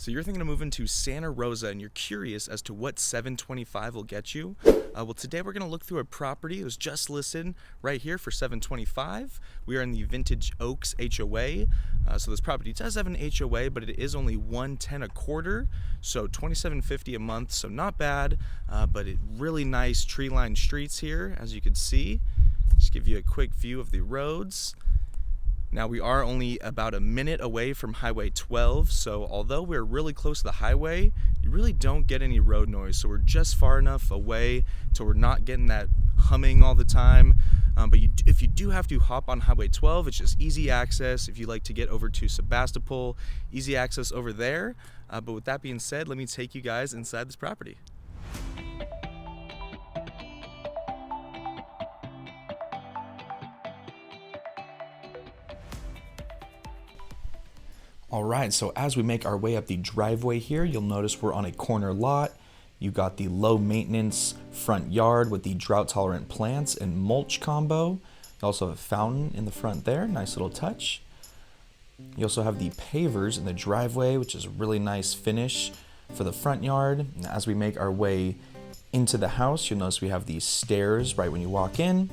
So you're thinking of moving to Santa Rosa and you're curious as to what 725 will get you. Well, today we're going to look through a property that was just listed right here for 725. We are in the Vintage Oaks HOA. So this property does have an HOA, but it is only $110 a quarter, so $27.50 a month. So not bad, but really nice tree-lined streets here, as you can see. Just give you a quick view of the roads. Now we are only about a minute away from Highway 12, so although we're really close to the highway, you really don't get any road noise. So we're just far enough away so we're not getting that humming all the time. But if you do have to hop on Highway 12, it's just easy access. If you like to get over to Sebastopol, easy access over there. But with that being said, let me take you guys inside this property. Alright, so as we make our way up the driveway here, you'll notice we're on a corner lot. You got the low maintenance front yard with the drought tolerant plants and mulch combo. You also have a fountain in the front there, nice little touch. You also have the pavers in the driveway, which is a really nice finish for the front yard. And as we make our way into the house, you'll notice we have these stairs right when you walk in.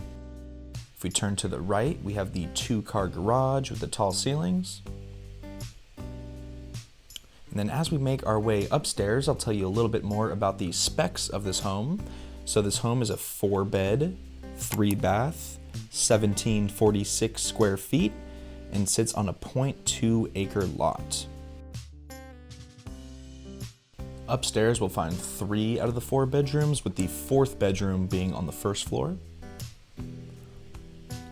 If we turn to the right, we have the 2-car garage with the tall ceilings. And then as we make our way upstairs, I'll tell you a little bit more about the specs of this home. So this home is a 4-bed, 3-bath, 1746 square feet, and sits on a 0.2 acre lot. Upstairs, we'll find 3 out of the 4 bedrooms, with the 4th bedroom being on the first floor.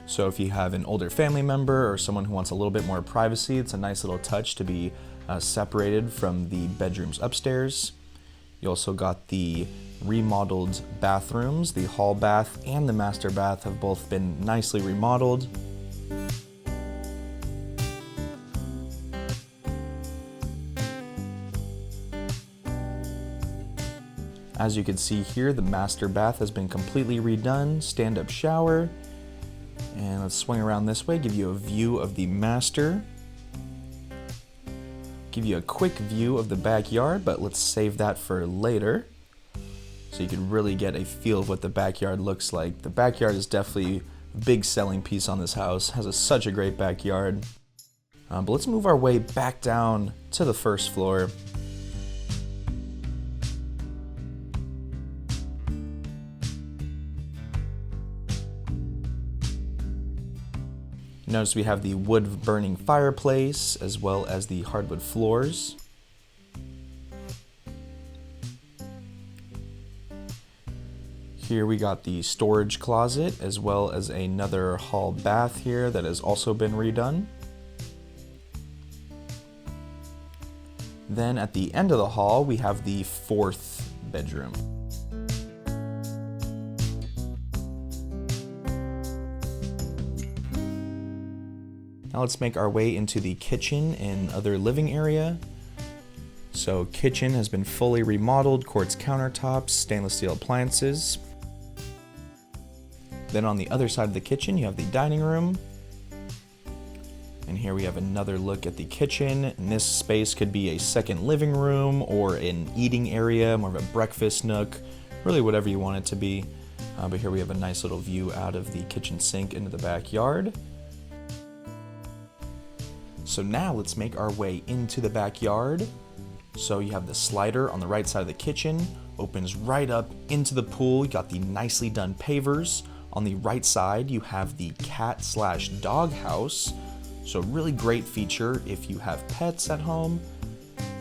So if you have an older family member or someone who wants a little bit more privacy, it's a nice little touch to be separated from the bedrooms upstairs. You also got the remodeled bathrooms. The hall bath and the master bath have both been nicely remodeled. As you can see here, the master bath has been completely redone, stand-up shower. And let's swing around this way, give you a view of the master. Give you a quick view of the backyard, but let's save that for later so you can really get a feel of what the backyard looks like. The backyard is definitely a big selling piece on this house. It has such a great backyard. But let's move our way back down to the first floor. Notice we have the wood burning fireplace as well as the hardwood floors. Here we got the storage closet as well as another hall bath here that has also been redone. Then at the end of the hall we have the 4th bedroom. Now let's make our way into the kitchen and other living area. So kitchen has been fully remodeled, quartz countertops, stainless steel appliances. Then on the other side of the kitchen you have the dining room. And here we have another look at the kitchen. And this space could be a second living room or an eating area, more of a breakfast nook, really whatever you want it to be. But here we have a nice little view out of the kitchen sink into the backyard. So now let's make our way into the backyard. So you have the slider on the right side of the kitchen, opens right up into the pool. You got the nicely done pavers. On the right side, you have the cat/dog house. So really great feature if you have pets at home.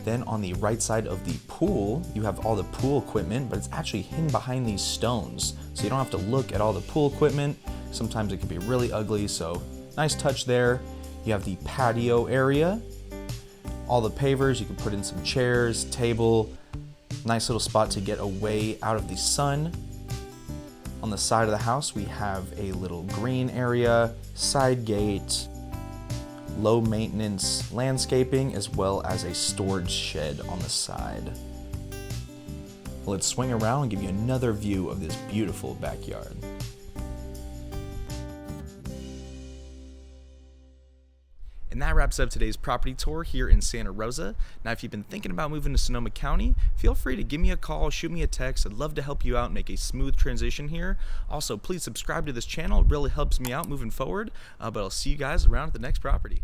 Then on the right side of the pool, you have all the pool equipment, but it's actually hidden behind these stones. So you don't have to look at all the pool equipment. Sometimes it can be really ugly, so nice touch there. You have the patio area, all the pavers, you can put in some chairs, table, nice little spot to get away out of the sun. On the side of the house, we have a little green area, side gate, low maintenance landscaping, as well as a storage shed on the side. Let's swing around and give you another view of this beautiful backyard. And that wraps up today's property tour here in Santa Rosa. Now, if you've been thinking about moving to Sonoma County, feel free to give me a call, shoot me a text. I'd love to help you out and make a smooth transition here. Also, please subscribe to this channel. It really helps me out moving forward. But I'll see you guys around at the next property.